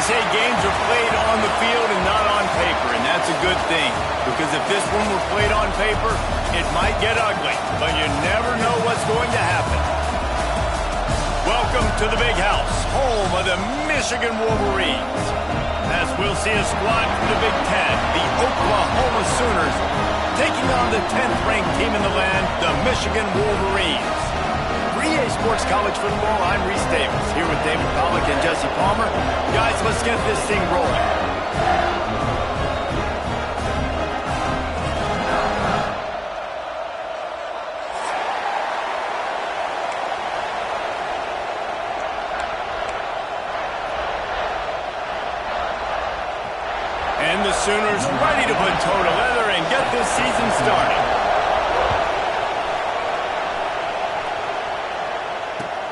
say games are played on the field and not on paper, and that's a good thing. Because if this one were played on paper, it might get ugly, but you never know what's going to happen. Welcome to the Big House, home of the Michigan Wolverines. As we'll see a squad from the Big Ten, the Oklahoma Sooners, taking on the 10th-ranked team in the land, the Michigan Wolverines. For EA Sports College Football, I'm Reese Davis, here with David Pollack and Jesse Palmer. Guys, let's get this thing rolling. And the Sooners ready to put toe to leather and get this season started.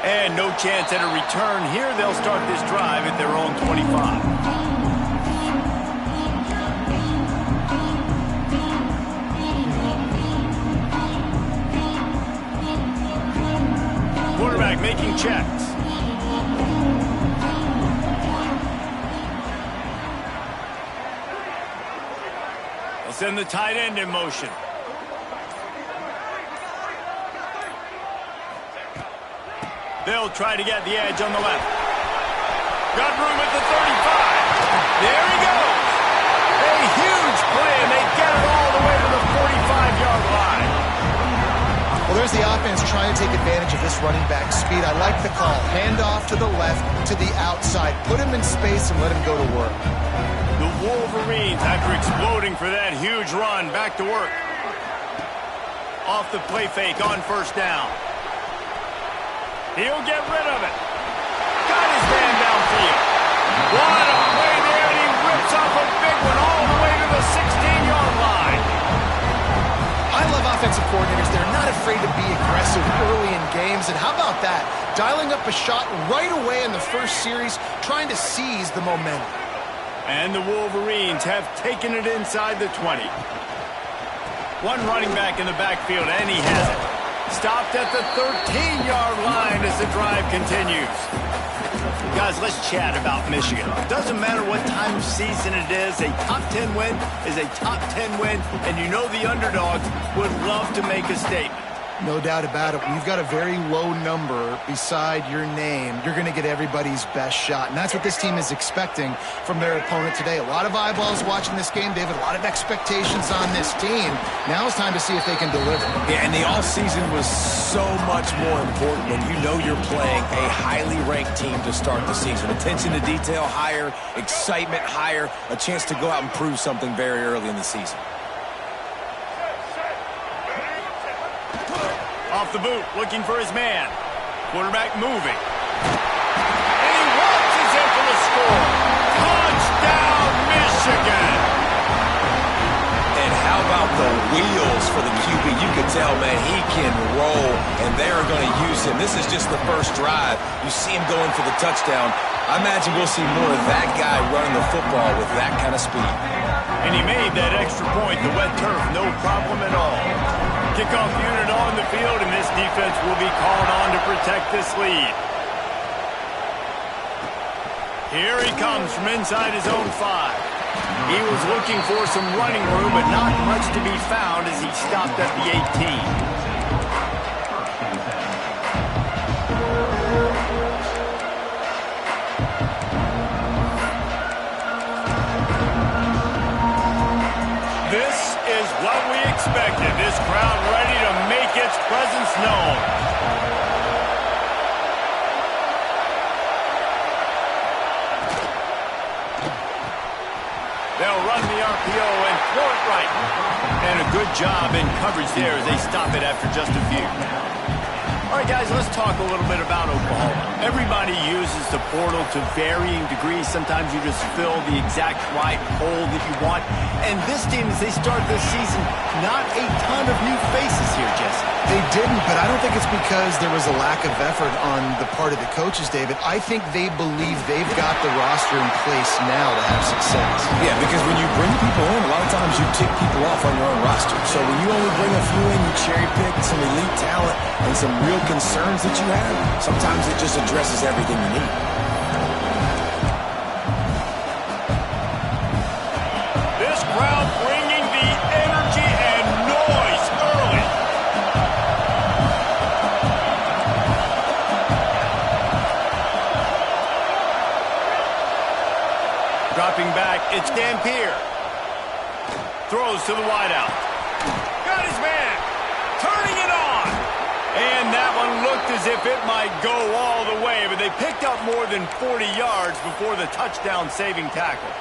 And no chance at a return here. They'll start this drive at their own 25. Quarterback making checks. They'll send the tight end in motion. They'll try to get the edge on the left. Got room at the 35. There he goes. A huge play, and they get it all the way to the 45-yard line. Well, there's the offense trying to take advantage of this running back speed. I like the call. Hand off to the left, to the outside. Put him in space and let him go to work. The Wolverines, after exploding for that huge run, back to work. Off the play fake on first down. He'll get rid of it. Got his man downfield. What a play there, and he rips off a big one all the way to the 16-yard line. I love offensive coordinators. They're not afraid to be aggressive early in games. And how about that? Dialing up a shot right away in the first series, trying to seize the momentum. And the Wolverines have taken it inside the 20. One running back in the backfield, and he has it. Stopped at the 13-yard line as the drive continues. Guys, let's chat about Michigan. It doesn't matter what time of season it is. A top 10 win is a top 10 win, and you know the underdogs would love to make a statement. No doubt about it. When you've got a very low number beside your name, you're going to get everybody's best shot. And that's what this team is expecting from their opponent today. A lot of eyeballs watching this game, David. A lot of expectations on this team. Now it's time to see if they can deliver. Yeah, and the offseason was so much more important when you know you're playing a highly ranked team to start the season. Attention to detail higher, excitement higher, a chance to go out and prove something very early in the season. Off the boot, looking for his man. Quarterback moving. And he launches in for the score. Touchdown, Michigan! And how about the wheels for the QB? You could tell, man, he can roll, and they are going to use him. This is just the first drive. You see him going for the touchdown. I imagine we'll see more of that guy running the football with that kind of speed. And he made that extra point, the wet turf, no problem at all. Kickoff unit on the field, and this defense will be called on to protect this lead. Here he comes from inside his own 5. He was looking for some running room, but not much to be found as he stopped at the 18. This is what we expected. This crowd ready to make its presence known. They'll run the RPO and throw it right. And a good job in coverage there as they stop it after just a few. All right, guys, let's talk a little bit about Oklahoma. Everybody uses the portal to varying degrees. Sometimes you just fill the exact right hole that you want. And this team, as they start this season, not a ton of new faces here, Jesse. They didn't, but I don't think it's because there was a lack of effort on the part of the coaches, David. I think they believe they've got the roster in place now to have success. Yeah, because when you bring people in, a lot of times you tick people off on your own roster. So when you only bring a few in, you cherry pick some elite talent and some real concerns that you have, sometimes it just addresses everything you need. this crowd bringing the energy and noise early. Dropping back, it's Dampier. Throws to the wideout. Got his man. Turning it on. And that one looked as if it might go all the way, but they picked up more than 40 yards before the touchdown-saving tackle.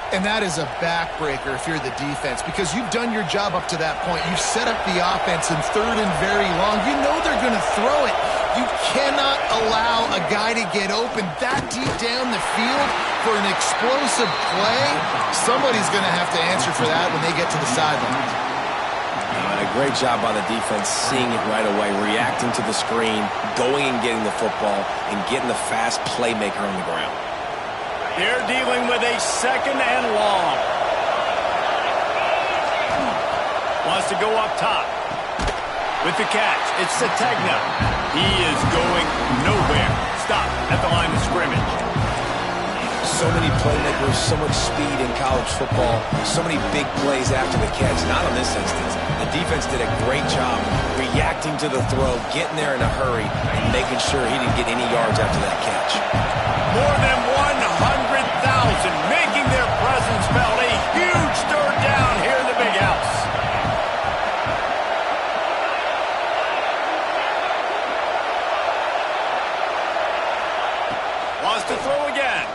And that is a backbreaker if you're the defense, because you've done your job up to that point. You've set up the offense in third and very long. You know they're going to throw it. You cannot allow a guy to get open that deep down the field for an explosive play. Somebody's going to have to answer for that when they get to the sideline. A great job by the defense, seeing it right away, reacting to the screen, going and getting the football, and getting the fast playmaker on the ground. They're dealing with a second and long. Wants to go up top. With the catch, it's Sategna. He is going nowhere. Stop at the line of scrimmage. So many playmakers, so much speed in college football, so many big plays after the catch. Not on this instance. The defense did a great job reacting to the throw, getting there in a hurry, and making sure he didn't get any yards after that catch. More than 100,000 making their presence felt. A huge third down here in the big house. Wants to throw again.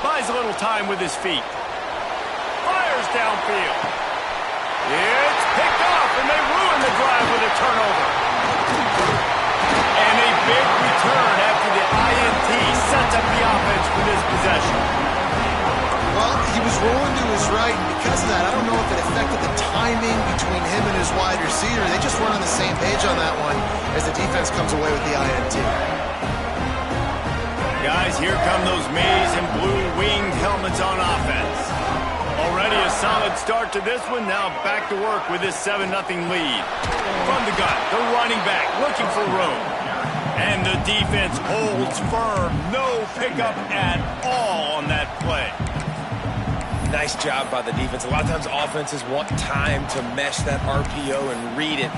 Buys a little time with his feet. Fires downfield. It's picked off, and they ruin the drive with a turnover. And a big return after the INT sets up the offense for this possession. Well, he was rolling to his right, and because of that, I don't know if it affected the timing between him and his wide receiver. They just weren't on the same page on that one as the defense comes away with the INT. Guys, here come those maize and blue winged helmets on offense. Already a solid start to this one. Now back to work with this 7-0 lead. From the gun, the running back looking for room. And the defense holds firm. No pickup at all on that play. Nice job by the defense. A lot of times offenses want time to mesh that RPO and read it.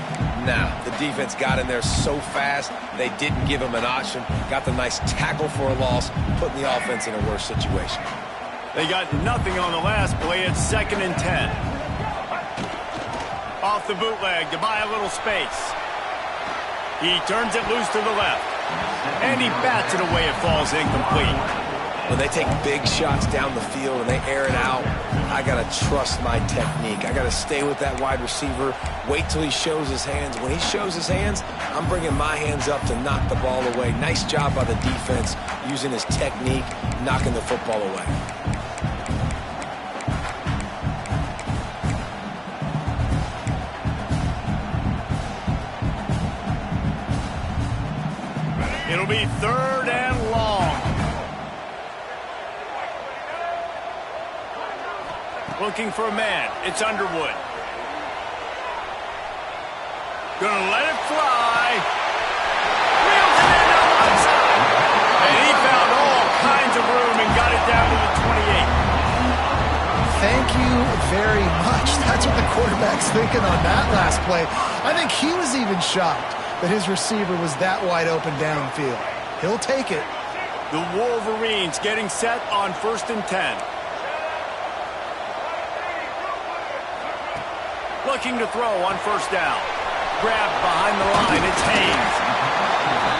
Nah, the defense got in there so fast, they didn't give him an option. Got the nice tackle for a loss, putting the offense in a worse situation. They got nothing on the last play. It's 2nd and 10. Off the bootleg to buy a little space. He turns it loose to the left. And he bats it away. It falls incomplete. When they take big shots down the field and they air it out, I got to trust my technique. I got to stay with that wide receiver, wait till he shows his hands. When he shows his hands, I'm bringing my hands up to knock the ball away. Nice job by the defense using his technique, knocking the football away. It'll be 3rd and long. Looking for a man. It's Underwood. Gonna let it fly. Wheels it in on one side. And he found all kinds of room and got it down to the 28. Thank you very much. That's what the quarterback's thinking on that last play. I think he was even shocked that his receiver was that wide open downfield. He'll take it. The Wolverines getting set on 1st and 10. Looking to throw on 1st down. Grabbed behind the line. It's Haynes.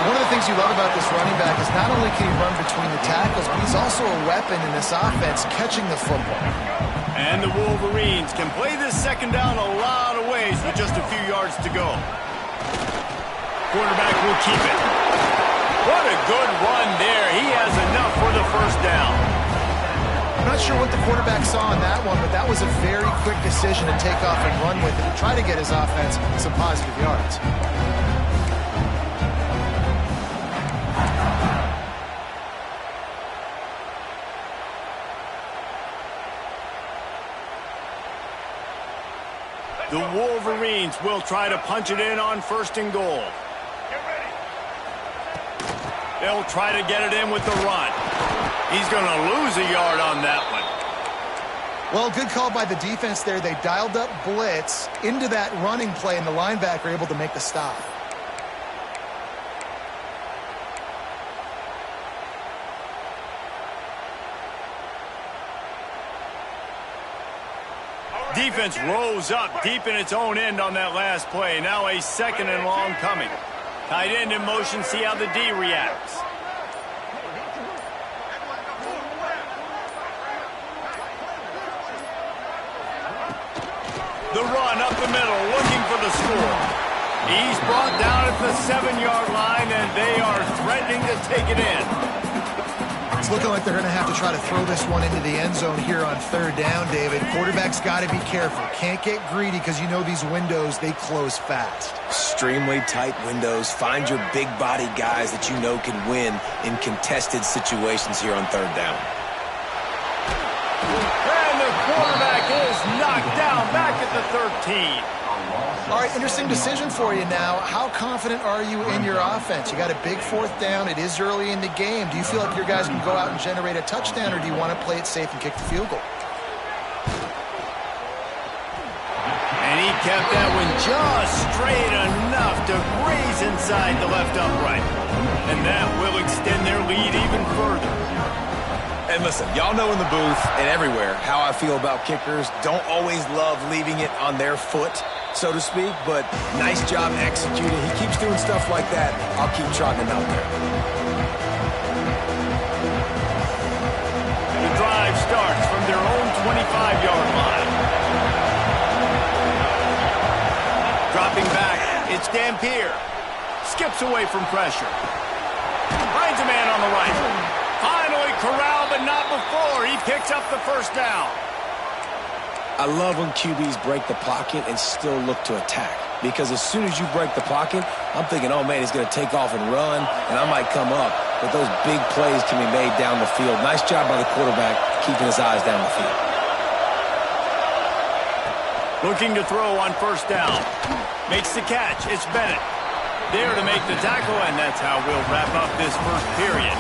One of the things you love about this running back is not only can he run between the tackles, but he's also a weapon in this offense catching the football. And the Wolverines can play this 2nd down a lot of ways with just a few yards to go. Quarterback will keep it. What a good run there. He has enough for the 1st down. I'm not sure what the quarterback saw in that one, but that was a very quick decision to take off and run with it and try to get his offense some positive yards. The Wolverines will try to punch it in on 1st and goal. They'll try to get it in with the run. He's going to lose a yard on that one. Well, good call by the defense there. They dialed up blitz into that running play, and the linebacker able to make the stop. Defense rose up deep in its own end on that last play. Now a 2nd and long coming. Tight end in motion, see how the D reacts. The run up the middle, looking for the score. He's brought down at the 7-yard line, and they are threatening to take it in. It's looking like they're going to have to try to throw this one into the end zone here on 3rd down, David. Quarterback's got to be careful. Can't get greedy because you know these windows, they close fast. Extremely tight windows. Find your big-body guys that you know can win in contested situations here on 3rd down. And the quarterback is knocked down back at the 13. All right, interesting decision for you now. How confident are you in your offense? You got a big 4th down. It is early in the game. Do you feel like your guys can go out and generate a touchdown, or do you want to play it safe and kick the field goal? And he kept that one just straight enough to graze inside the left upright. And that will extend their lead even further. And listen, y'all know in the booth and everywhere how I feel about kickers. Don't always love leaving it on their foot, so to speak, but nice job executing. He keeps doing stuff like that. I'll keep trotting him out there. The drive starts from their own 25-yard line. Dropping back, it's Dampier. Skips away from pressure. Finds a man on the right. Finally corralled, but not before. He picks up the 1st down. I love when QBs break the pocket and still look to attack. Because as soon as you break the pocket, I'm thinking, oh, man, he's going to take off and run, and I might come up. But those big plays can be made down the field. Nice job by the quarterback keeping his eyes down the field. Looking to throw on 1st down. Makes the catch. It's Bennett. There to make the tackle, and that's how we'll wrap up this 1st period.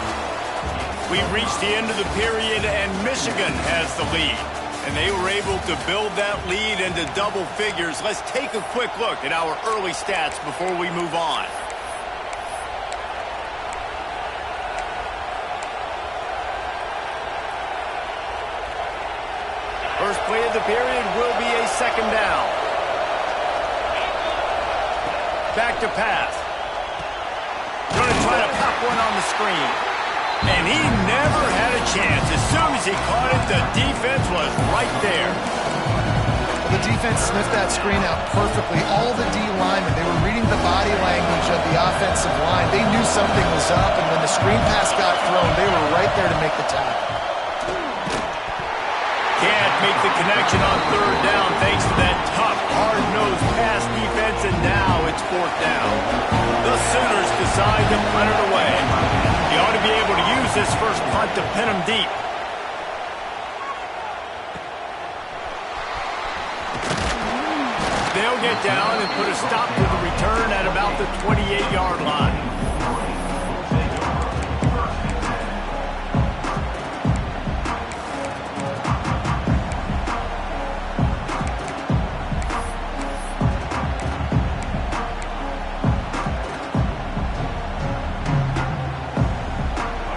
We've reached the end of the period, and Michigan has the lead. And they were able to build that lead into double figures. Let's take a quick look at our early stats before we move on. First play of the period will be a 2nd down. Back to pass. Going to try to pop one on the screen. And he never had a chance. As soon as he caught it, the defense was right there. The defense sniffed that screen out perfectly. All the D linemen, they were reading the body language of the offensive line. They knew something was up, and when the screen pass got thrown, they were right there to make the tackle. Can't make the connection on 3rd down thanks to that tough, hard-nosed pass defense, and now it's 4th down. The Sooners decide to punt it away. He ought to be able to use this first punt to pin him deep. They'll get down and put a stop to the return at about the 28-yard line.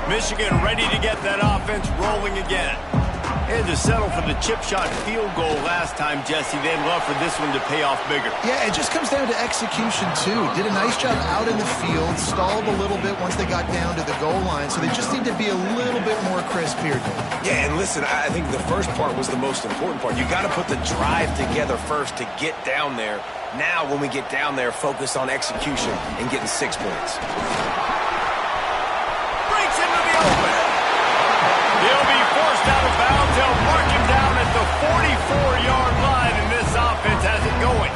Michigan ready to get that offense rolling again. Had to settle for the chip shot field goal last time, Jesse. They'd love for this one to pay off bigger. Yeah, it just comes down to execution, too. Did a nice job out in the field, stalled a little bit once they got down to the goal line, so they just need to be a little bit more crisp here. Yeah, and listen, I think the first part was the most important part. You got to put the drive together first to get down there. Now, when we get down there, focus on execution and getting 6 points. Breaks into the open. He'll be forced out of bounds. They'll mark him down at the 44-yard line, and this offense has it going.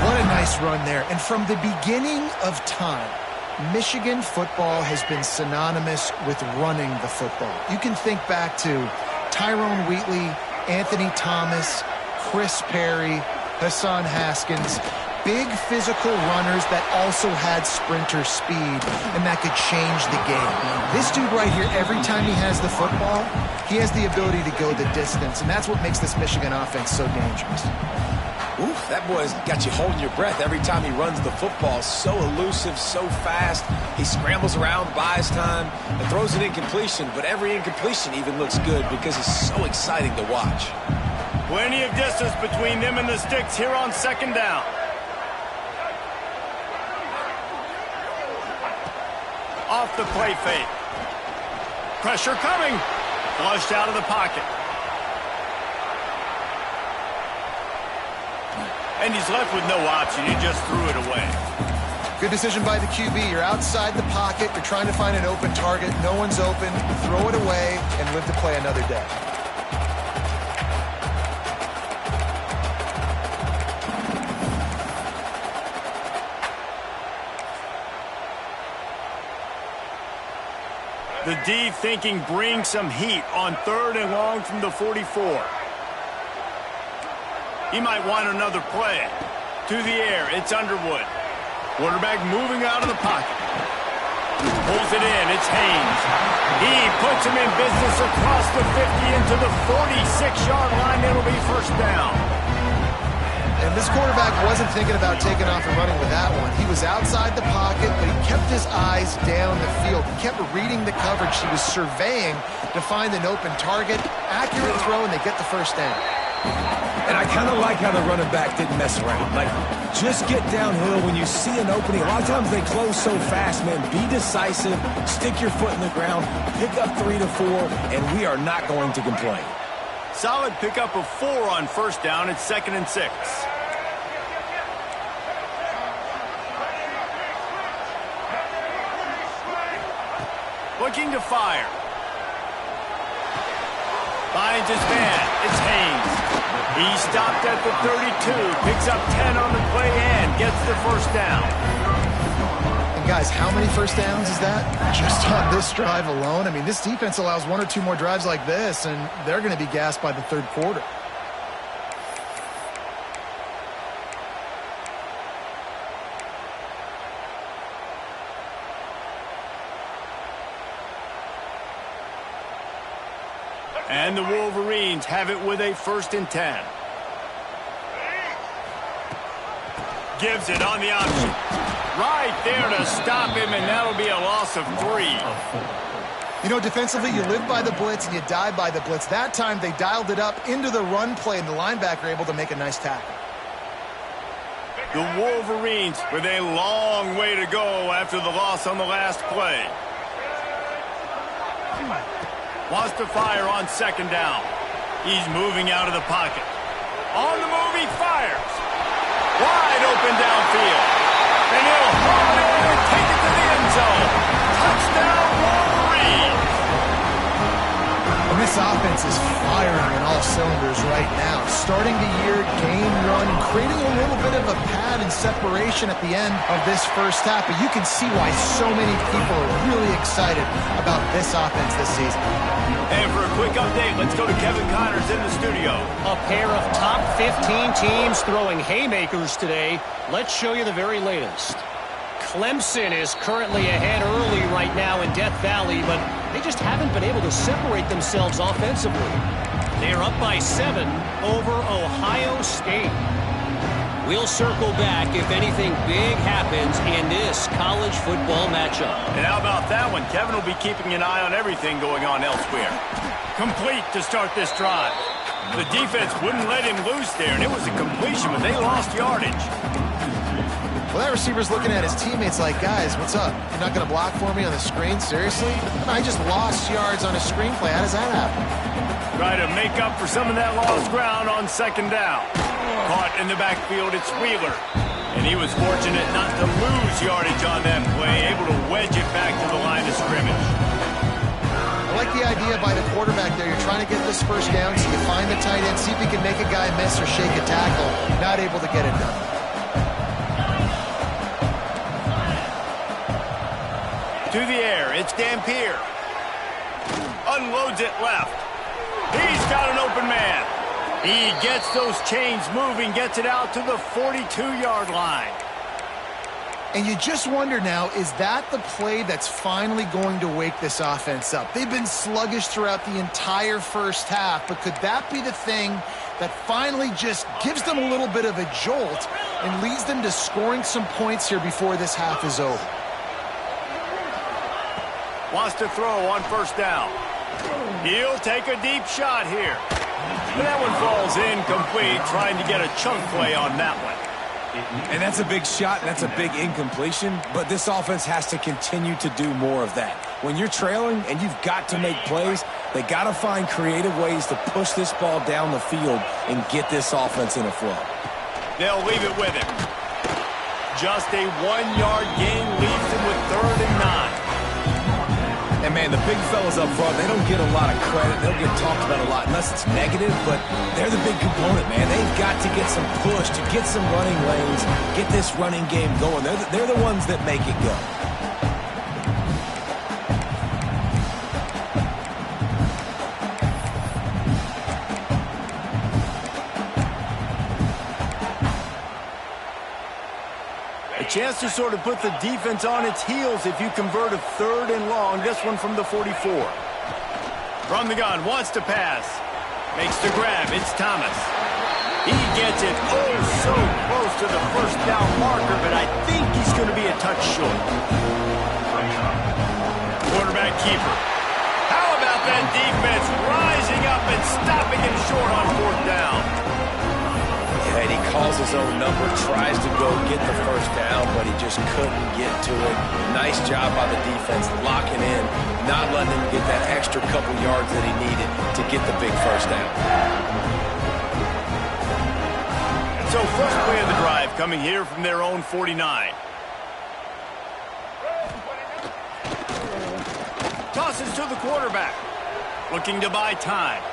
What a nice run there. And from the beginning of time, Michigan football has been synonymous with running the football. You can think back to Tyrone Wheatley, Anthony Thomas, Chris Perry, Hassan Haskins. big physical runners that also had sprinter speed, and that could change the game. This dude right here, every time he has the football, he has the ability to go the distance, and that's what makes this Michigan offense so dangerous. Oof, that boy's got you holding your breath every time he runs the football. So elusive, so fast. He scrambles around, buys time, and throws an incompletion. But every incompletion even looks good because he's so exciting to watch. Plenty of distance between them and the sticks here on second down. Off the play fake. Pressure coming. Flushed out of the pocket. And he's left with no option. He just threw it away. Good decision by the QB. You're outside the pocket. You're trying to find an open target. No one's open. Throw it away and live to play another day. The D thinking bring some heat on 3rd and long from the 44. He might want another play. To the air, it's Underwood. Quarterback moving out of the pocket. Pulls it in, it's Haynes. He puts him in business across the 50 into the 46-yard line. It'll be first down. And this quarterback wasn't thinking about taking off and running with that one. He was outside the pocket, but he kept his eyes down the field. He kept reading the coverage. He was surveying to find an open target. Accurate throw, and they get the first down. And I kind of like how the running back didn't mess around. Like, just get downhill when you see an opening. A lot of times they close so fast, man. Be decisive, stick your foot in the ground, pick up 3 to 4, and we are not going to complain. Solid pickup of 4 on first down. It's 2nd and 6. Looking to fire. Finds his man. It's Haynes. He stopped at the 32. Picks up 10 on the play and gets the first down. And guys, how many first downs is that? Just on this drive alone. I mean, this defense allows 1 or 2 more drives like this, and they're going to be gassed by the 3rd quarter. And the Wolverines have it with a 1st and 10. Gives it on the option. Right there to stop him, and that'll be a loss of 3. You know, defensively, you live by the blitz and you die by the blitz. That time, they dialed it up into the run play, and the linebacker able to make a nice tackle. The Wolverines with a long way to go after the loss on the last play. Wants to fire on 2nd down. He's moving out of the pocket. On the move, he fires. Wide open downfield. And he'll haul it in and take it to the end zone. Touchdown, Wolverines. And this offense is firing on all cylinders right now. Starting the year, game run, creating a little bit of a pad and separation at the end of this first half. But you can see why so many people are really excited about this offense this season. And for a quick update, let's go to Kevin Connors in the studio. A pair of top 15 teams throwing haymakers today. Let's show you the very latest. Clemson is currently ahead early right now in Death Valley, but they just haven't been able to separate themselves offensively. They're up by 7 over Ohio State. We'll circle back if anything big happens in this college football matchup. And how about that one? Kevin will be keeping an eye on everything going on elsewhere. Complete to start this drive. The defense wouldn't let him loose there, and it was a completion, but they lost yardage. Well, that receiver's looking at his teammates like, guys, what's up? You're not going to block for me on the screen? Seriously? I just lost yards on a screenplay. How does that happen? Try to make up for some of that lost ground on 2nd down. Caught in the backfield, it's Wheeler. And he was fortunate not to lose yardage on that play, able to wedge it back to the line of scrimmage. I like the idea by the quarterback there. You're trying to get this first down, so you find the tight end, see if you can make a guy miss or shake a tackle. Not able to get it done. To the air, it's Dampier. Unloads it left. He's got an open man. He gets those chains moving, gets it out to the 42-yard line. And you just wonder now, is that the play that's finally going to wake this offense up? They've been sluggish throughout the entire first half, but could that be the thing that finally just gives them a little bit of a jolt and leads them to scoring some points here before this half is over? Wants to throw on first down. He'll take a deep shot here. But that one falls incomplete, trying to get a chunk play on that one. And that's a big shot, and that's a big incompletion, but this offense has to continue to do more of that. When you're trailing and you've got to make plays, they got to find creative ways to push this ball down the field and get this offense in a flow. They'll leave it with him. Just a 1-yard gain leaves him with 3rd and 9. And, man, the big fellas up front, they don't get a lot of credit. They'll get talked about a lot unless it's negative, but they're the big component, man. They've got to get some push, to get some running lanes, get this running game going. They're the ones that make it go. Chance to sort of put the defense on its heels if you convert a 3rd and long. This one from the 44. From the gun, wants to pass. Makes the grab. It's Thomas. He gets it so close to the first down marker, but I think he's going to be a touch short. Quarterback keeper. How about that defense rising up and stopping him short on 4th down? And he calls his own number, tries to go get the first down, but he just couldn't get to it. Nice job by the defense locking in, not letting him get that extra couple yards that he needed to get the big first down. So first play of the drive coming here from their own 49. Tosses to the quarterback, looking to buy time.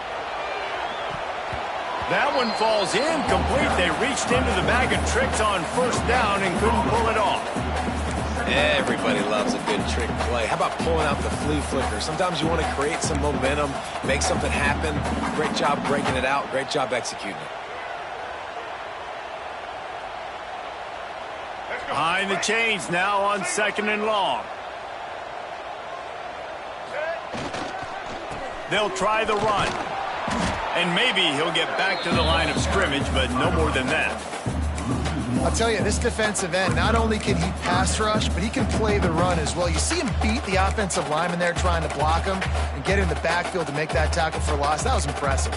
That one falls incomplete. They reached into the bag of tricks on first down and couldn't pull it off. Everybody loves a good trick play. How about pulling out the flea flicker? Sometimes you want to create some momentum, make something happen. Great job breaking it out. Great job executing it. Behind the chains now on 2nd and long. They'll try the run. And maybe he'll get back to the line of scrimmage, but no more than that. I'll tell you, this defensive end, not only can he pass rush, but he can play the run as well. You see him beat the offensive lineman there trying to block him and get in the backfield to make that tackle for loss. That was impressive.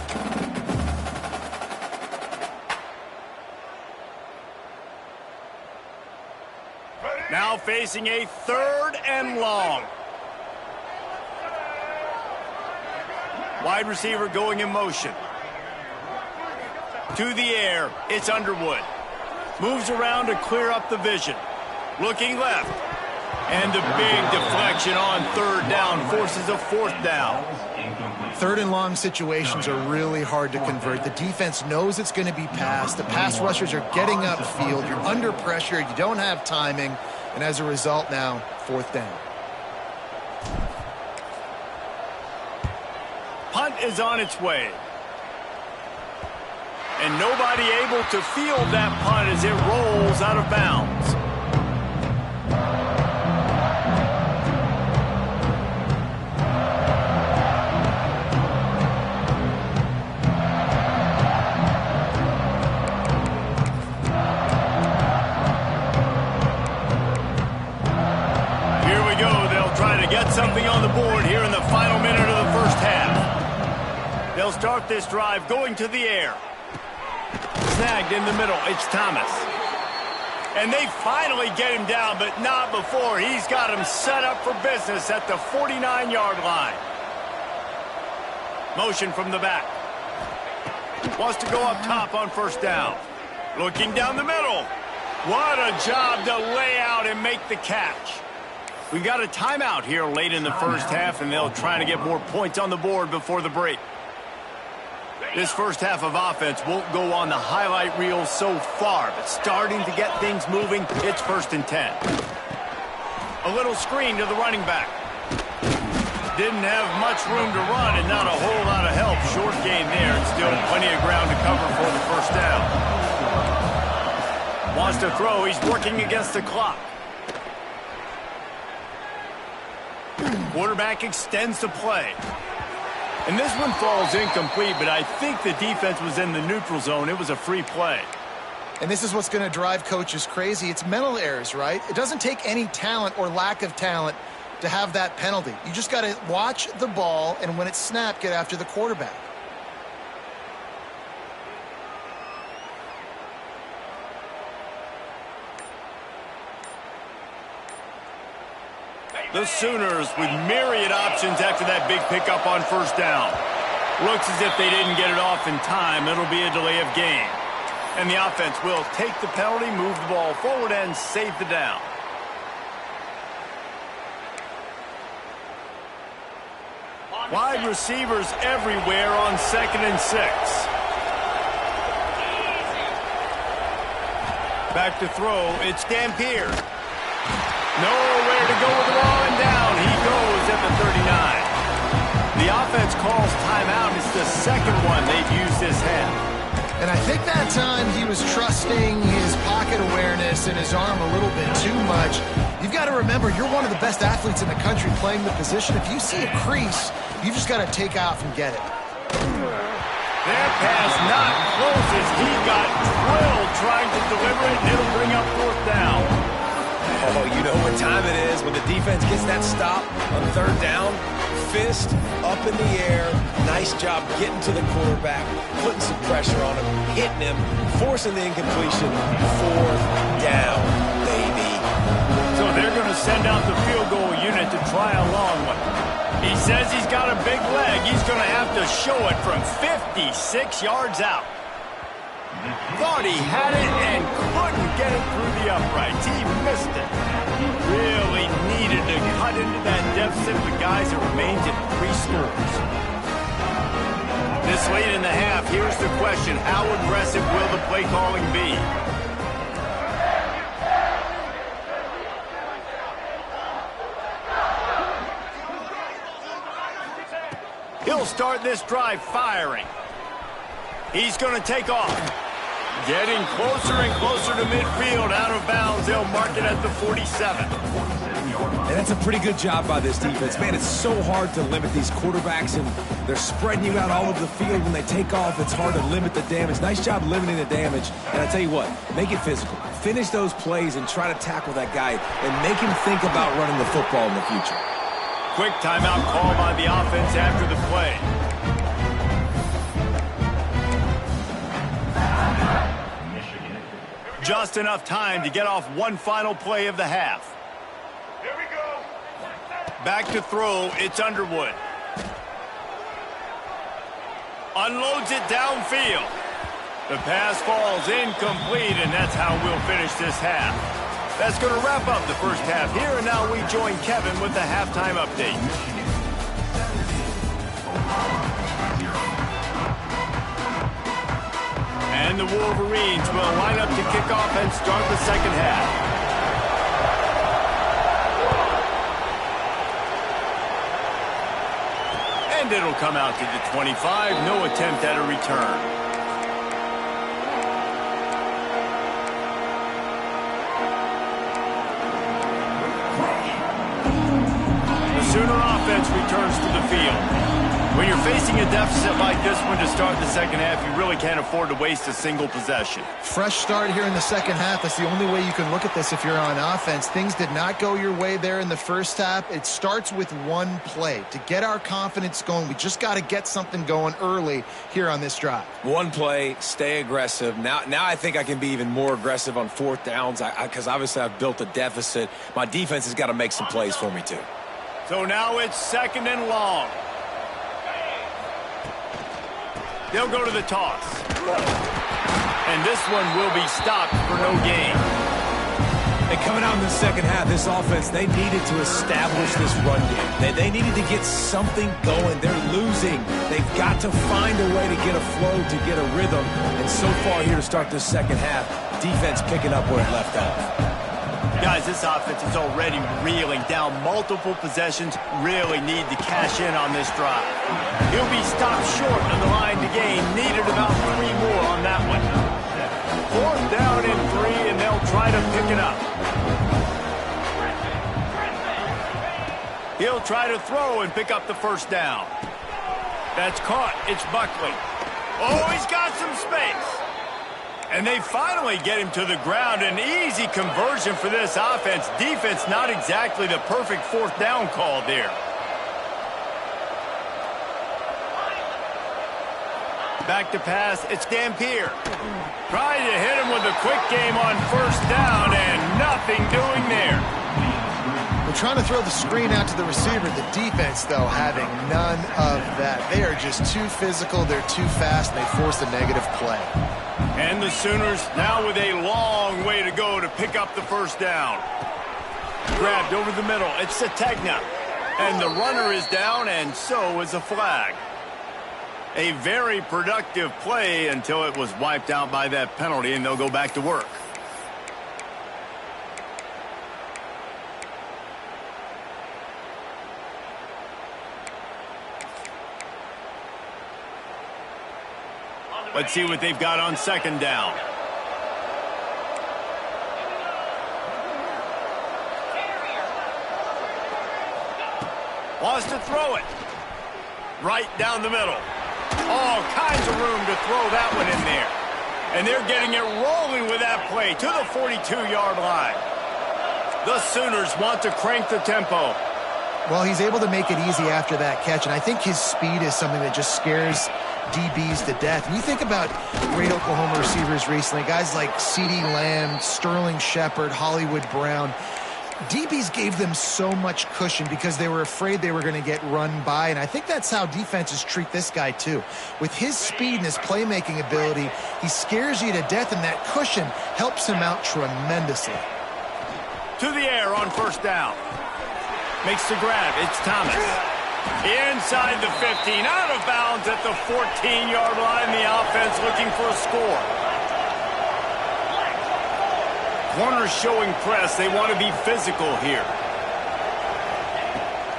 Now facing a 3rd and long. Wide receiver going in motion. To the air, it's Underwood. Moves around to clear up the vision. Looking left. And the big deflection on 3rd down forces a 4th down. 3rd and long situations are really hard to convert. The defense knows it's going to be passed. The pass rushers are getting upfield. You're under pressure. You don't have timing. And as a result now, 4th down. Punt is on its way. And nobody able to field that punt as it rolls out of bounds. Here we go. They'll try to get something on the board here in the final minute of the first half. They'll start this drive going to the air. Snagged in the middle. It's Thomas. And they finally get him down, but not before. He's got him set up for business at the 49-yard line. Motion from the back. Wants to go up top on first down. Looking down the middle. What a job to lay out and make the catch. We got a timeout here late in the first half, and they'll try to get more points on the board before the break. This first half of offense won't go on the highlight reel so far, but starting to get things moving, it's 1st and 10. A little screen to the running back. Didn't have much room to run and not a whole lot of help. Short gain there, and still plenty of ground to cover for the first down. Wants to throw. He's working against the clock. Quarterback extends the play. And this one falls incomplete, but I think the defense was in the neutral zone. It was a free play. And this is what's going to drive coaches crazy. It's mental errors, right? It doesn't take any talent or lack of talent to have that penalty. You just got to watch the ball, and when it's snapped, get after the quarterback. The Sooners with myriad options after that big pickup on first down. Looks as if they didn't get it off in time. It'll be a delay of game. And the offense will take the penalty, move the ball forward, and save the down. Wide receivers everywhere on 2nd and 6. Back to throw. It's Dampier. Nowhere to go with the ball, and down he goes at the 39. The offense calls timeout. It's the second one they've used this half. And I think that time he was trusting his pocket awareness and his arm a little bit too much. You've got to remember, you're one of the best athletes in the country playing the position. If you see a crease, you just got to take off and get it. Their pass not close as he got drilled trying to deliver it, and it'll bring up fourth down. Oh, you know what time it is when the defense gets that stop on third down. Fist up in the air. Nice job getting to the quarterback, putting some pressure on him, hitting him, forcing the incompletion. Fourth down, baby. So they're going to send out the field goal unit to try a long one. He says he's got a big leg. He's going to have to show it from 56 yards out. Thought he had it and couldn't get it through the uprights. He missed it. Really needed to cut into that deficit, but guys, it remains at 3 scores. This late in the half, here's the question. How aggressive will the play calling be? He'll start this drive firing. He's going to take off. Getting closer and closer to midfield, out of bounds. They'll mark it at the 47. And that's a pretty good job by this defense. Man, it's so hard to limit these quarterbacks, and they're spreading you out all over the field. When they take off, it's hard to limit the damage. Nice job limiting the damage. And I tell you what, make it physical. Finish those plays and try to tackle that guy and make him think about running the football in the future. Quick timeout call by the offense after the play. Just enough time to get off one final play of the half. Here we go. Back to throw, it's Underwood. Unloads it downfield. The pass falls incomplete, and that's how we'll finish this half. That's going to wrap up the first half here, and now we join Kevin with the halftime update. And the Wolverines will line up to kick off and start the second half. And it'll come out to the 25. No attempt at a return. The Sooner offense returns to the field. When you're facing a deficit like this one to start the second half, you really can't afford to waste a single possession. Fresh start here in the second half. That's the only way you can look at this if you're on offense. Things did not go your way there in the first half. It starts with one play. To get our confidence going, we just got to get something going early here on this drive. One play, stay aggressive. Now I think I can be even more aggressive on fourth downs because obviously I've built a deficit. My defense has got to make some plays for me too. So now it's second and long. They'll go to the toss. And this one will be stopped for no gain. And coming out in the second half, this offense, they needed to establish this run game. They needed to get something going. They're losing. They've got to find a way to get a flow, to get a rhythm. And so far here to start this second half, defense picking up where it left off. Guys, this offense is already reeling down multiple possessions. Really need to cash in on this drive. He'll be stopped short on the line to gain. Needed about 3 more on that one. 4th down and 3, and they'll try to pick it up. He'll try to throw and pick up the 1st down. That's caught. It's Buckley. Oh, he's got some space. And they finally get him to the ground. An easy conversion for this offense. Defense not exactly the perfect 4th down call there. Back to pass. It's Dampier. Trying to hit him with a quick game on 1st down, and nothing doing there. They're trying to throw the screen out to the receiver. The defense, though, having none of that. They are just too physical. They're too fast, and they force a negative play. And the Sooners now with a long way to go to pick up the 1st down. Grabbed over the middle. It's Sategna. And the runner is down, and so is a flag. A very productive play until it was wiped out by that penalty, and they'll go back to work. Let's see what they've got on 2nd down. Wants to throw it. Right down the middle. All kinds of room to throw that one in there. And they're getting it rolling with that play to the 42-yard line. The Sooners want to crank the tempo. Well, he's able to make it easy after that catch, and I think his speed is something that just scares DBs to death. And you think about great Oklahoma receivers recently, guys like CeeDee Lamb, Sterling Shepard, Hollywood Brown. DBs gave them so much cushion because they were afraid they were going to get run by, and I think that's how defenses treat this guy too. With his speed and his playmaking ability, he scares you to death, and that cushion helps him out tremendously. To the air on 1st down. Makes the grab. It's Thomas. Inside the 15, out of bounds at the 14-yard line. The offense looking for a score. Corners showing press. They want to be physical here.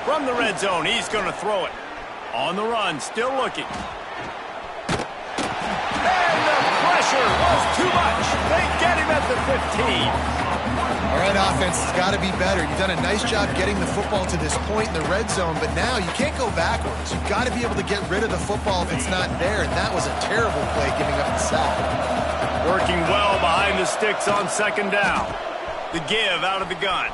From the red zone, he's going to throw it. On the run, still looking. And the pressure was too much. They get him at the 15. All right, offense has got to be better. You've done a nice job getting the football to this point in the red zone, but now you can't go backwards. You've got to be able to get rid of the football if it's not there, and that was a terrible play giving up the sack. Working well behind the sticks on 2nd down. The give out of the gun.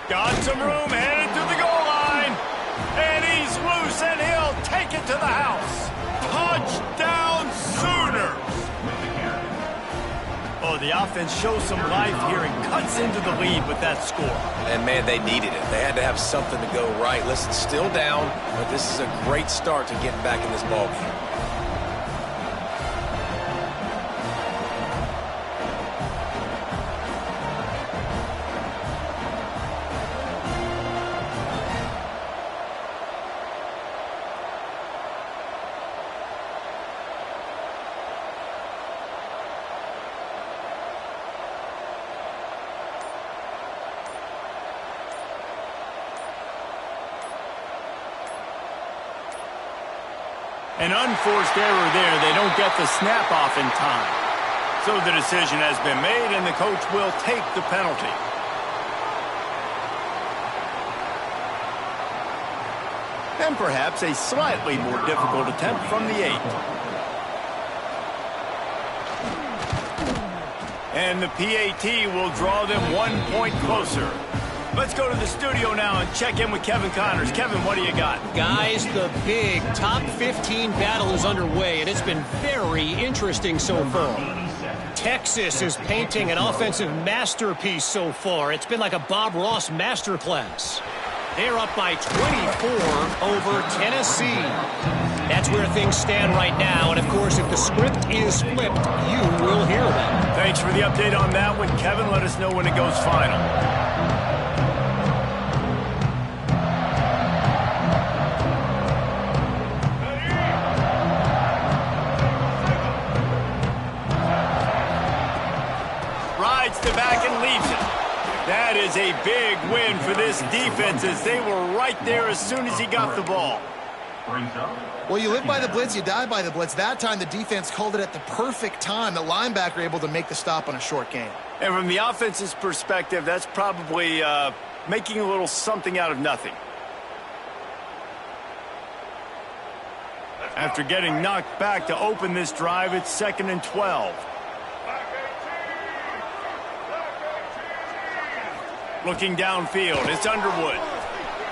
Got some room, headed to the goal line. And he's loose, and he'll take it to the house. Touchdown, Sooners! Oh, the offense shows some life here and cuts into the lead with that score. And, man, they needed it. They had to have something to go right. Listen, still down, but this is a great start to getting back in this ballgame. An unforced error there. They don't get the snap off in time. So the decision has been made, and the coach will take the penalty. And perhaps a slightly more difficult attempt from the 8. And the PAT will draw them 1 point closer. Let's go to the studio now and check in with Kevin Connors. Kevin, what do you got? Guys, the big top 15 battle is underway, and it's been very interesting so far. Texas is painting an offensive masterpiece so far. It's been like a Bob Ross masterclass. They're up by 24 over Tennessee. That's where things stand right now, and of course, if the script is flipped, you will hear that. Thanks for the update on that one, Kevin. Let us know when it goes final. That is a big win for this defense as they were right there as soon as he got the ball. Well, you live by the blitz, you die by the blitz. That time the defense called it at the perfect time. The linebacker able to make the stop on a short gain. And from the offense's perspective, that's probably making a little something out of nothing. After getting knocked back to open this drive, it's 2nd and 12. Looking downfield, it's Underwood.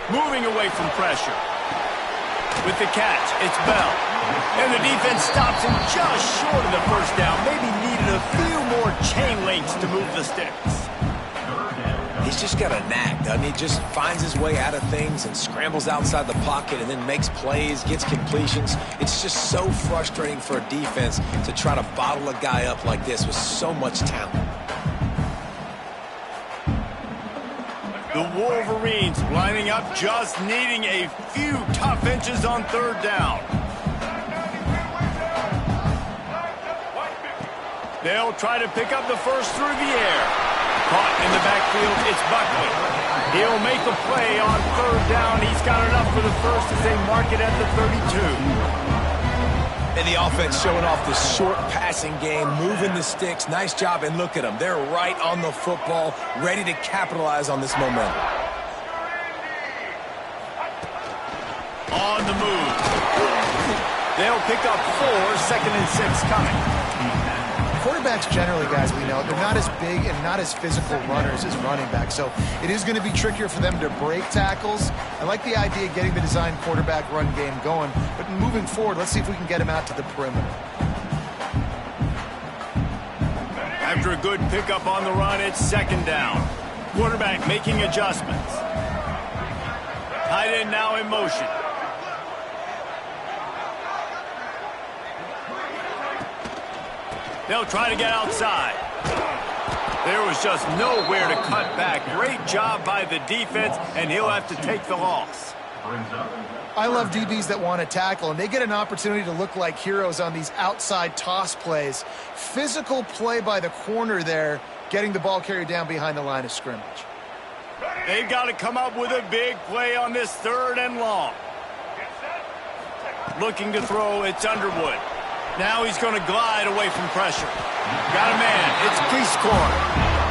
Moving away from pressure. With the catch, it's Bell. And the defense stops him just short of the first down. Maybe needed a few more chain links to move the sticks. He's just got a knack, doesn't he? Just finds his way out of things and scrambles outside the pocket and then makes plays, gets completions. It's just so frustrating for a defense to try to bottle a guy up like this with so much talent. The Wolverines lining up, just needing a few tough inches on 3rd down. They'll try to pick up the first through the air. Caught in the backfield, it's Buckley. He'll make a play on 3rd down. He's got enough for the first as they mark it at the 32. And the offense showing off the short passing game, moving the sticks. Nice job, and look at them. They're right on the football, ready to capitalize on this momentum. On the move. They'll pick up 4, 2nd and 6 coming. Quarterbacks generally, guys, we know, they're not as big and not as physical runners as running backs. So it is going to be trickier for them to break tackles. I like the idea of getting the design quarterback run game going. But moving forward, let's see if we can get him out to the perimeter. After a good pickup on the run, it's 2nd down. Quarterback making adjustments. Tight end now in motion. They'll try to get outside. There was just nowhere to cut back. Great job by the defense, and he'll have to take the loss. I love DBs that want to tackle, and they get an opportunity to look like heroes on these outside toss plays. Physical play by the corner there, getting the ball carried down behind the line of scrimmage. They've got to come up with a big play on this 3rd and long. Looking to throw, it's Underwood. Now he's going to glide away from pressure. Got a man. It's Cleescore.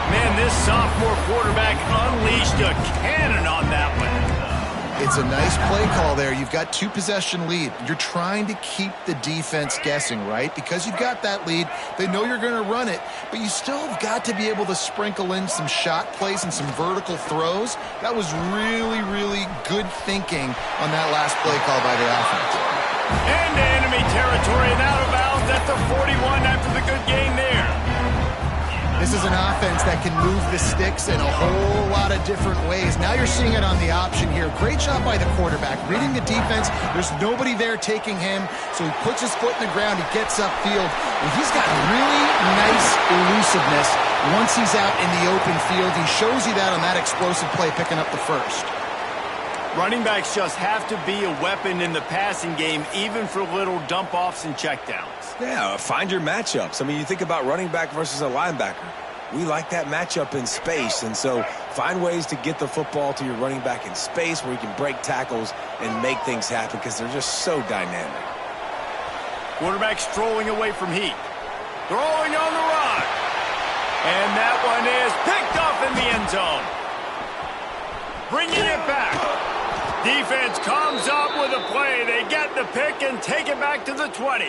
Man, this sophomore quarterback unleashed a cannon on that one. It's a nice play call there. You've got 2-possession lead. You're trying to keep the defense guessing, right? Because you've got that lead, they know you're going to run it, but you still have got to be able to sprinkle in some shot plays and some vertical throws. That was really, really good thinking on that last play call by the offense. Into enemy territory and out of bounds at the 41 after the good gain there. This is an offense that can move the sticks in a whole lot of different ways. Now you're seeing it on the option here. Great job by the quarterback. Reading the defense, there's nobody there taking him, so he puts his foot in the ground, he gets upfield, and he's got really nice elusiveness once he's out in the open field. He shows you that on that explosive play, picking up the first. Running backs just have to be a weapon in the passing game, even for little dump-offs and checkdowns. Yeah, find your matchups. I mean, you think about running back versus a linebacker. We like that matchup in space, and so find ways to get the football to your running back in space where you can break tackles and make things happen because they're just so dynamic. Quarterback strolling away from heat. Throwing on the run. And that one is picked off in the end zone. Bringing it back. Defense comes up with a play. They get the pick and take it back to the 20.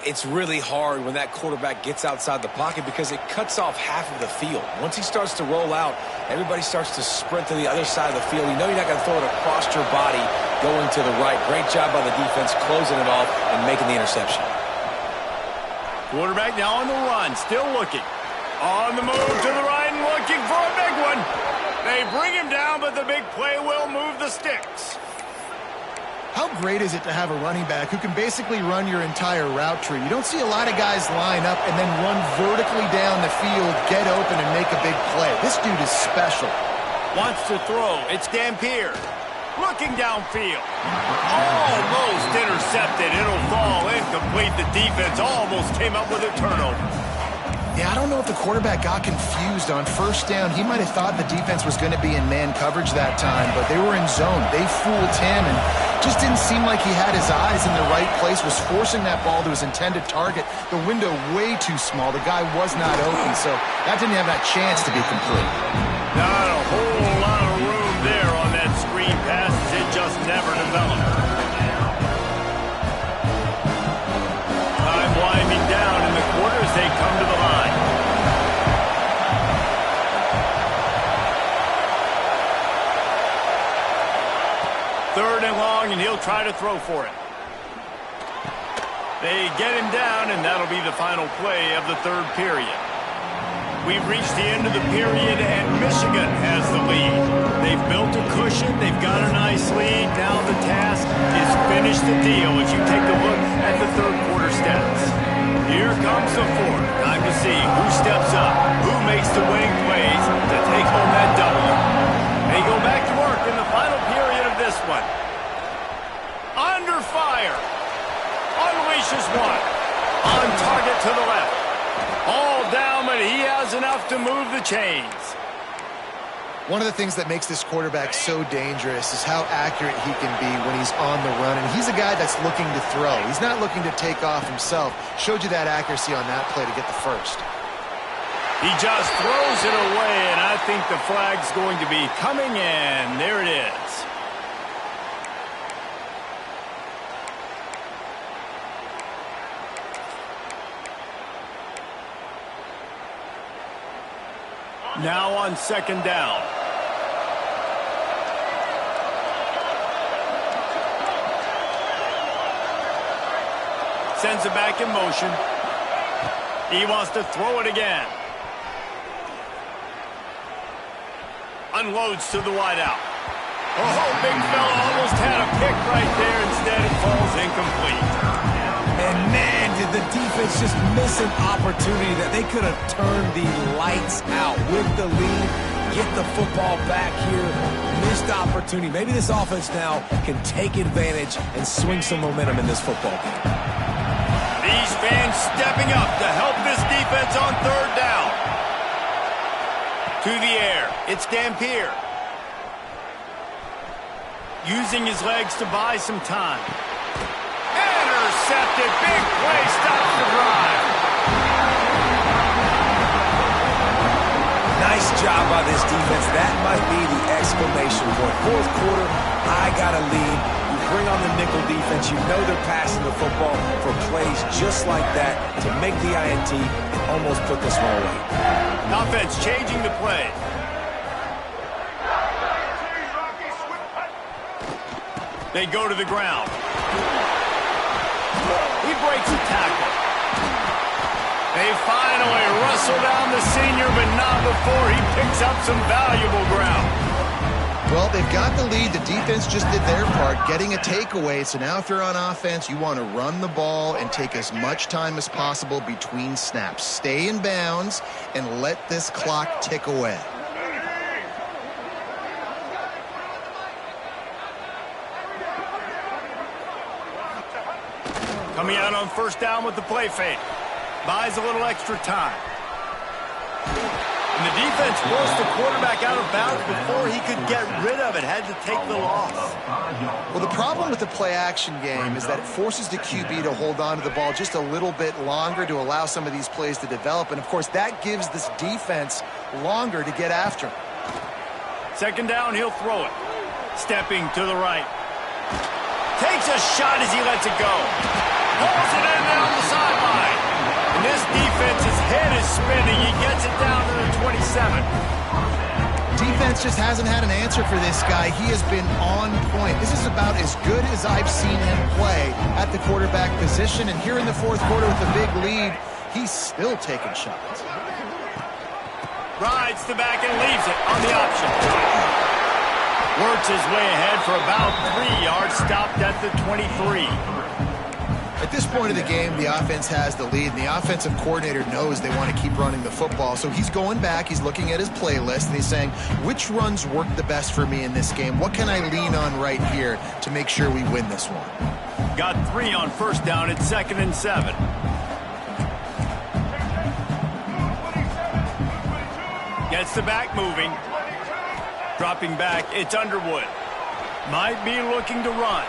It's really hard when that quarterback gets outside the pocket because it cuts off half of the field. Once he starts to roll out, everybody starts to sprint to the other side of the field. You know you're not going to throw it across your body going to the right. Great job by the defense closing it off and making the interception. Quarterback now on the run, still looking. On the move to the right and looking for a big one. They bring him down, but the big play will move the sticks. How great is it to have a running back who can basically run your entire route tree? You don't see a lot of guys line up and then run vertically down the field, get open, and make a big play. This dude is special. Wants to throw. It's Dampier. Looking downfield. Almost intercepted. It'll fall incomplete. The defense almost came up with a turnover. Yeah, I don't know if the quarterback got confused on first down. He might have thought the defense was going to be in man coverage that time, but they were in zone. They fooled him and just didn't seem like he had his eyes in the right place, was forcing that ball to his intended target. The window way too small. The guy was not open, so that didn't have that chance to be complete. Not a whole lot of room there on that screen pass. It just never developed. Time winding down in the quarter as they come to the line. Third and long, and he'll try to throw for it. They get him down, and that'll be the final play of the third period. We've reached the end of the period, and Michigan has the lead. They've built a cushion. They've got a nice lead. Now the task is finish the deal as you take a look at the third quarter stats. Here comes the fourth. Time to see who steps up, who makes the winning plays to take home that W. They go back to work in the final period of this one. Under fire. Unleashes one. On target to the left. All down, but he has enough to move the chains. One of the things that makes this quarterback so dangerous is how accurate he can be when he's on the run. And he's a guy that's looking to throw. He's not looking to take off himself. Showed you that accuracy on that play to get the first. He just throws it away, and I think the flag's going to be coming in. There it is. Now on second down. Sends it back in motion. He wants to throw it again. Unloads to the wideout. Oh, big fella almost had a pick right there. Instead, it falls incomplete. And man, did the defense just miss an opportunity that they could have turned the lights out with the lead, get the football back here. Missed opportunity. Maybe this offense now can take advantage and swing some momentum in this football game. These fans stepping up to help this defense on third down. To the air. It's Dampier. Using his legs to buy some time. Intercepted. Big play. Stops the drive. Nice job by this defense. That might be the exclamation point. Fourth quarter, I got a lead. You bring on the nickel defense. You know they're passing the football for plays just like that to make the INT and almost put this one away. Offense changing the play. They go to the ground. He breaks a tackle. They finally wrestle down the senior, but not before he picks up some valuable ground. Well, they've got the lead. The defense just did their part, getting a takeaway. So now if you're on offense, you want to run the ball and take as much time as possible between snaps. Stay in bounds and let this clock tick away. Coming out on first down with the play fake. Buys a little extra time. And the defense forced the quarterback out of bounds before he could get rid of it. Had to take the loss. Well, the problem with the play-action game is that it forces the QB to hold on to the ball just a little bit longer to allow some of these plays to develop. And, of course, that gives this defense longer to get after him. Second down, he'll throw it. Stepping to the right. Takes a shot as he lets it go. Pulls it in down the sideline. And this defense's head is spinning. He gets it down to the 27. Defense just hasn't had an answer for this guy. He has been on point. This is about as good as I've seen him play at the quarterback position. And here in the fourth quarter with a big lead, he's still taking shots. Rides the back and leaves it on the option. Works his way ahead for about 3 yards, stopped at the 23. At this point of the game, the offense has the lead, and the offensive coordinator knows they want to keep running the football. So he's going back, he's looking at his playlist, and he's saying, which runs work the best for me in this game? What can I lean on right here to make sure we win this one? Got 3 on first down. It's 2nd and 7. Gets the back moving. Dropping back, it's Underwood. Might be looking to run.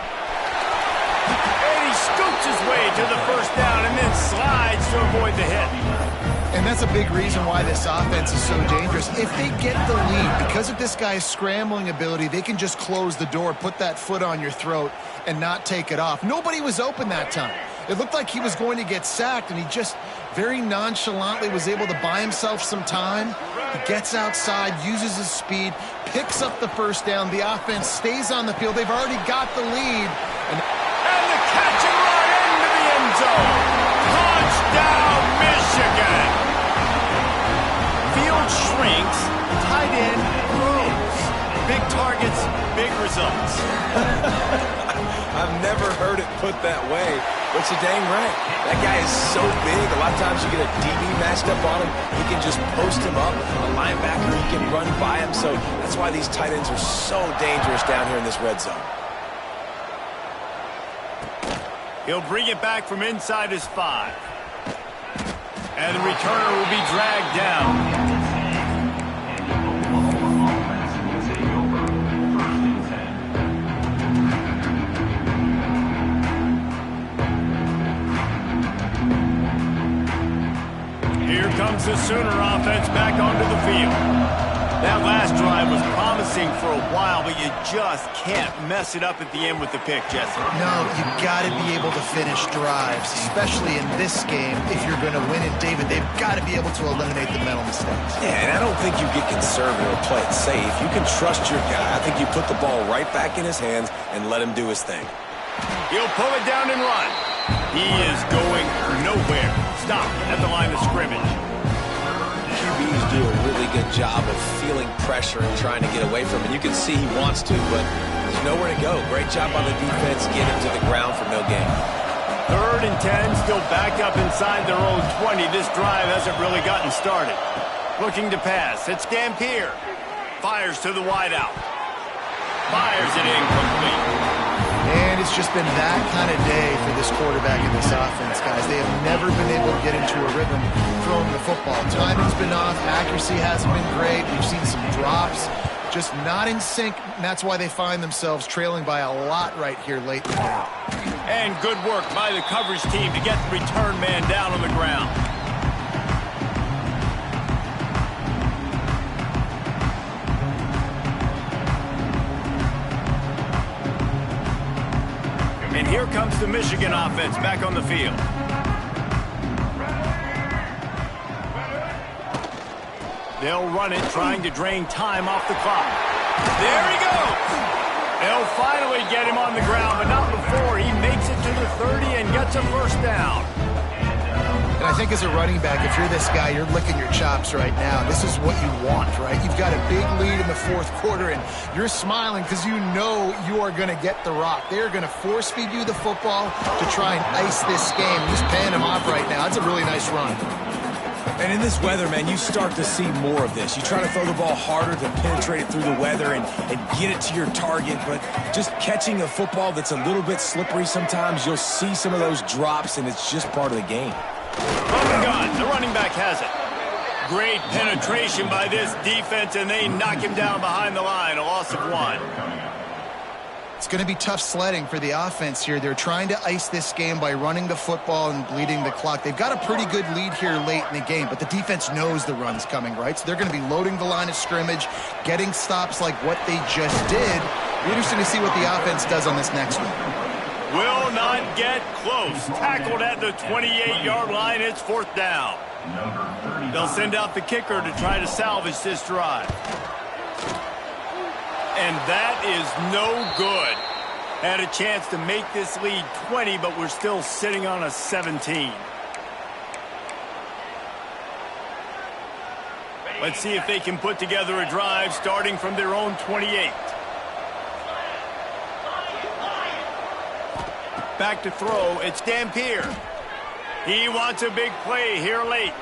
And he scoots his way to the first down and then slides to avoid the hit. And that's a big reason why this offense is so dangerous. If they get the lead, because of this guy's scrambling ability, they can just close the door, put that foot on your throat, and not take it off. Nobody was open that time. It looked like he was going to get sacked, and he just very nonchalantly was able to buy himself some time. He gets outside, uses his speed, picks up the first down. The offense stays on the field. They've already got the lead. And the catch and run into the end zone. Touchdown, Michigan. Field shrinks, tight end grows. Big targets, big results. I've never heard it put that way, but you're dang right. That guy is so big. A lot of times you get a DB matched up on him. He can just post him up. A linebacker, he can run by him. So that's why these tight ends are so dangerous down here in this red zone. He'll bring it back from inside his 5. And the returner will be dragged down. Here comes the Sooner offense back onto the field. That last drive was promising for a while, but you just can't mess it up at the end with the pick, Jesse. No, you've got to be able to finish drives, especially in this game. If you're going to win it, David, they've got to be able to eliminate the mental mistakes. Yeah, and I don't think you get conservative or play it safe. You can trust your guy. I think you put the ball right back in his hands and let him do his thing. He'll pull it down and run. He is going nowhere. Stop at the line of scrimmage. QBs do a really good job of feeling pressure and trying to get away from it. You can see he wants to, but there's nowhere to go. Great job by the defense getting him to the ground for no gain. 3rd and 10, still backed up inside their own 20. This drive hasn't really gotten started. Looking to pass. It's Dampier. Fires to the wideout. Fires it incomplete. And it's just been that kind of day for this quarterback and this offense, guys. They have never been able to get into a rhythm throwing the football. Timing's been off. Accuracy hasn't been great. We've seen some drops. Just not in sync, and that's why they find themselves trailing by a lot right here late in the game. And good work by the coverage team to get the return man down on the ground. And here comes the Michigan offense back on the field. They'll run it, trying to drain time off the clock. There he goes. They'll finally get him on the ground, but not before he makes it to the 30 and gets a first down. And I think as a running back, if you're this guy, you're licking your chops right now. This is what you want, right? You've got a big lead in the 4th quarter, and you're smiling because you know you are going to get the rock. They are going to force-feed you the football to try and ice this game. He's paying him off right now. That's a really nice run. And in this weather, man, you start to see more of this. You try to throw the ball harder to penetrate it through the weather and get it to your target, but just catching a football that's a little bit slippery sometimes, you'll see some of those drops, and it's just part of the game. Run and gun. The running back has it. Great penetration by this defense, and they knock him down behind the line. A loss of 1. It's going to be tough sledding for the offense here. They're trying to ice this game by running the football and bleeding the clock. They've got a pretty good lead here late in the game, but the defense knows the run's coming, right? So they're going to be loading the line of scrimmage, getting stops like what they just did. Be interesting to see what the offense does on this next one. Will not get close. Tackled at the 28-yard line. It's 4th down. They'll send out the kicker to try to salvage this drive. And that is no good. Had a chance to make this lead 20, but we're still sitting on a 17. Let's see if they can put together a drive starting from their own 28. Back to throw, it's Dampier. He wants a big play here late.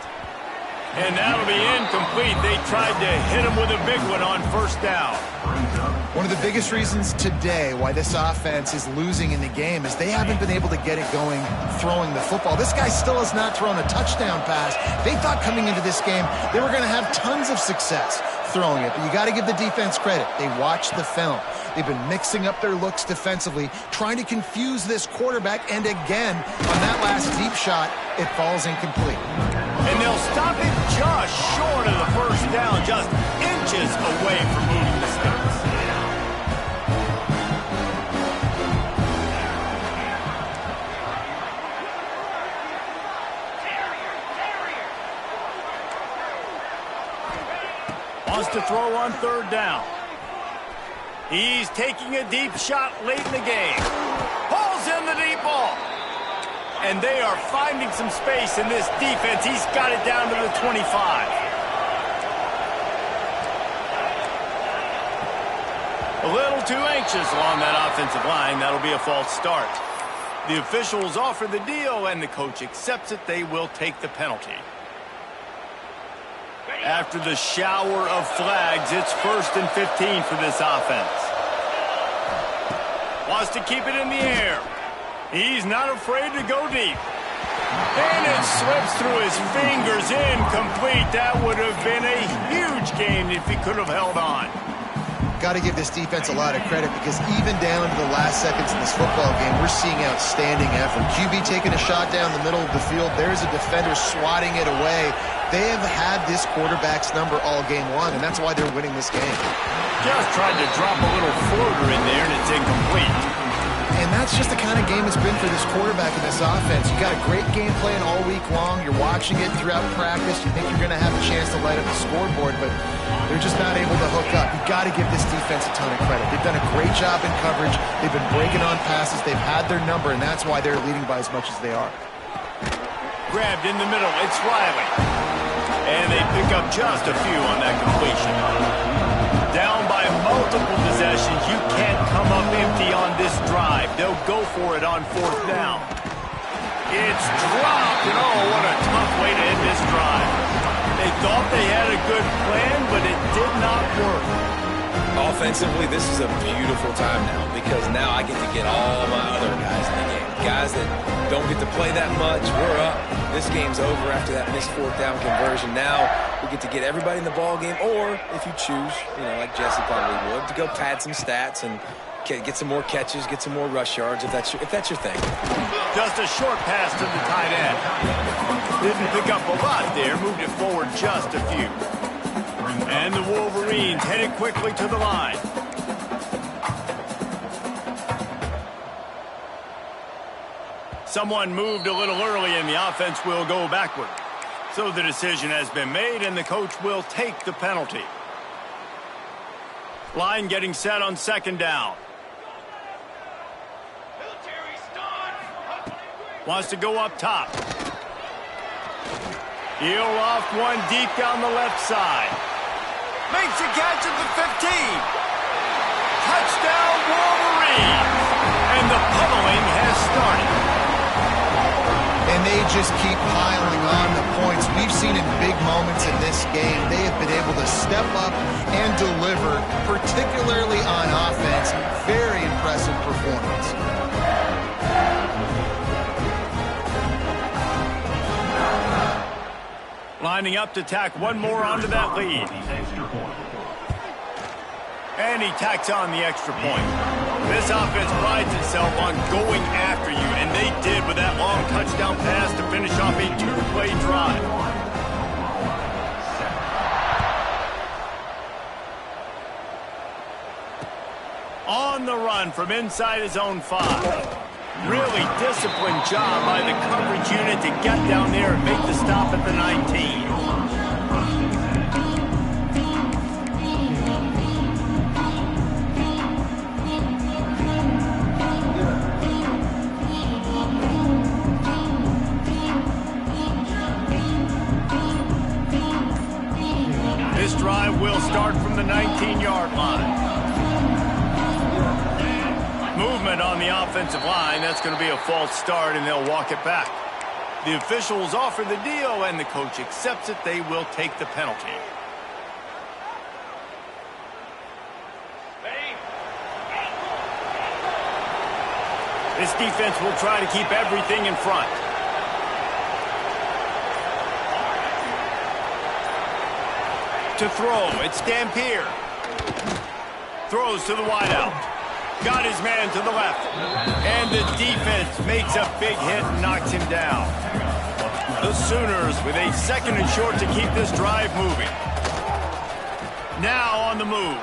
And that'll be incomplete. They tried to hit him with a big one on 1st down. One of the biggest reasons today why this offense is losing in the game is they haven't been able to get it going throwing the football. This guy still has not thrown a touchdown pass. They thought coming into this game they were going to have tons of success throwing it, but you got to give the defense credit. They watched the film. They've been mixing up their looks defensively, trying to confuse this quarterback, and again, on that last deep shot, it falls incomplete. And they'll stop it just short of the first down, just inches away from moving the sticks. Wants to throw on third down. He's taking a deep shot late in the game. Pulls in the deep ball. And they are finding some space in this defense. He's got it down to the 25. A little too anxious along that offensive line. That'll be a false start. The officials offer the deal, and the coach accepts it. They will take the penalty. After the shower of flags, it's 1st and 15 for this offense. Wants to keep it in the air. He's not afraid to go deep. And it slips through his fingers, incomplete. That would have been a huge game if he could have held on. Got to give this defense a lot of credit because even down to the last seconds in this football game, we're seeing outstanding effort. QB taking a shot down the middle of the field. There's a defender swatting it away. They have had this quarterback's number all game long, and that's why they're winning this game. Just tried to drop a little floater in there, and it's incomplete. And that's just the kind of game it's been for this quarterback in this offense. You got a great game plan all week long. You're watching it throughout practice. You think you're going to have a chance to light up the scoreboard, but they're just not able to hook up. You've got to give this defense a ton of credit. They've done a great job in coverage. They've been breaking on passes. They've had their number, and that's why they're leading by as much as they are. Grabbed in the middle. It's Riley. And they pick up just a few on that completion. Down by multiple possessions. You can't come up empty on this drive. They'll go for it on 4th down. It's dropped, and oh, what a tough way to end this drive. They thought they had a good plan, but it did not work. Offensively, this is a beautiful time now because now I get to get all my other guys in the game. Guys that don't get to play that much. We're up. This game's over after that missed 4th down conversion. Now we get to get everybody in the ball game, or if you choose, like Jesse probably would, to go pad some stats and get some more catches, get some more rush yards if that's your thing. Just a short pass to the tight end. Didn't pick up a lot there. Moved it forward just a few. And the Wolverines headed quickly to the line. Someone moved a little early, and the offense will go backward. So the decision has been made, and the coach will take the penalty. Line getting set on 2nd down. Wants to go up top. He'll loft one deep down the left side. Makes a catch at the 15. Touchdown, Wolverines. And the pummeling has started. And they just keep piling on the points. We've seen in big moments in this game, they have been able to step up and deliver, particularly on offense. Very impressive performance. Lining up to tack one more onto that lead. And he tacks on the extra point. This offense prides itself on going after you, and they did with that long touchdown pass to finish off a 2-play drive. On the run from inside his own 5. Really disciplined job by the coverage unit to get down there and make the stop at the 19. This drive will start from the 19-yard line. Movement on the offensive line. That's going to be a false start, and they'll walk it back. The officials offer the deal, and the coach accepts it. They will take the penalty. This defense will try to keep everything in front. To throw, it's Dampier. Throws to the wideout. Got his man to the left. And the defense makes a big hit and knocks him down. The Sooners with a 2nd and short to keep this drive moving. Now on the move.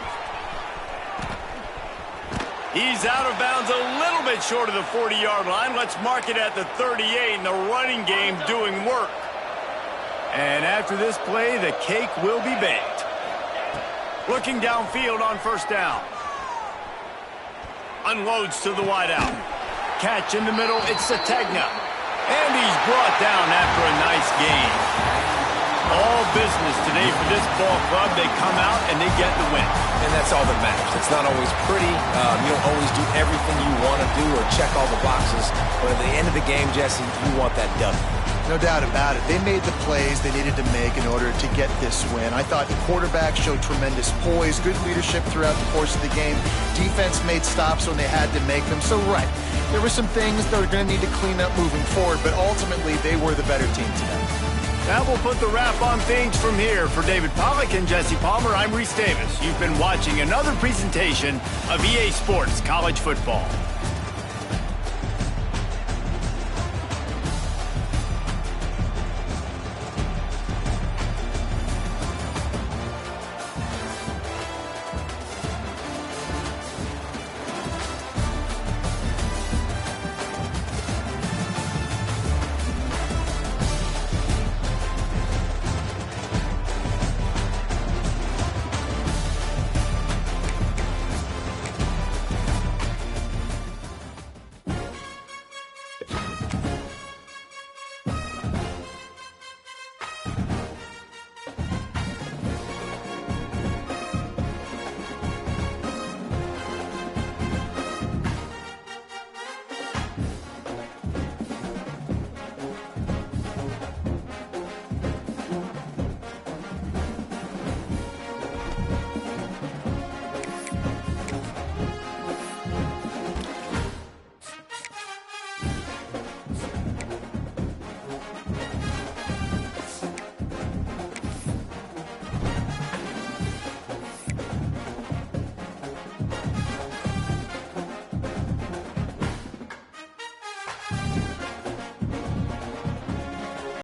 He's out of bounds a little bit short of the 40-yard line. Let's mark it at the 38, and the running game doing work. And after this play, the cake will be baked. Looking downfield on 1st down. Unloads to the wideout. Catch in the middle, it's Sategna. And he's brought down after a nice gain. All business today for this ball club. They come out and they get the win. And that's all that matters. It's not always pretty. You don't always do everything you want to do or check all the boxes. But at the end of the game, Jesse, you want that W. No doubt about it. They made the plays they needed to make in order to get this win. I thought the quarterback showed tremendous poise, good leadership throughout the course of the game. Defense made stops when they had to make them. So, right, there were some things that are going to need to clean up moving forward, but ultimately they were the better team today. That will put the wrap on things from here. For David Pollack and Jesse Palmer, I'm Reese Davis. You've been watching another presentation of EA Sports College Football.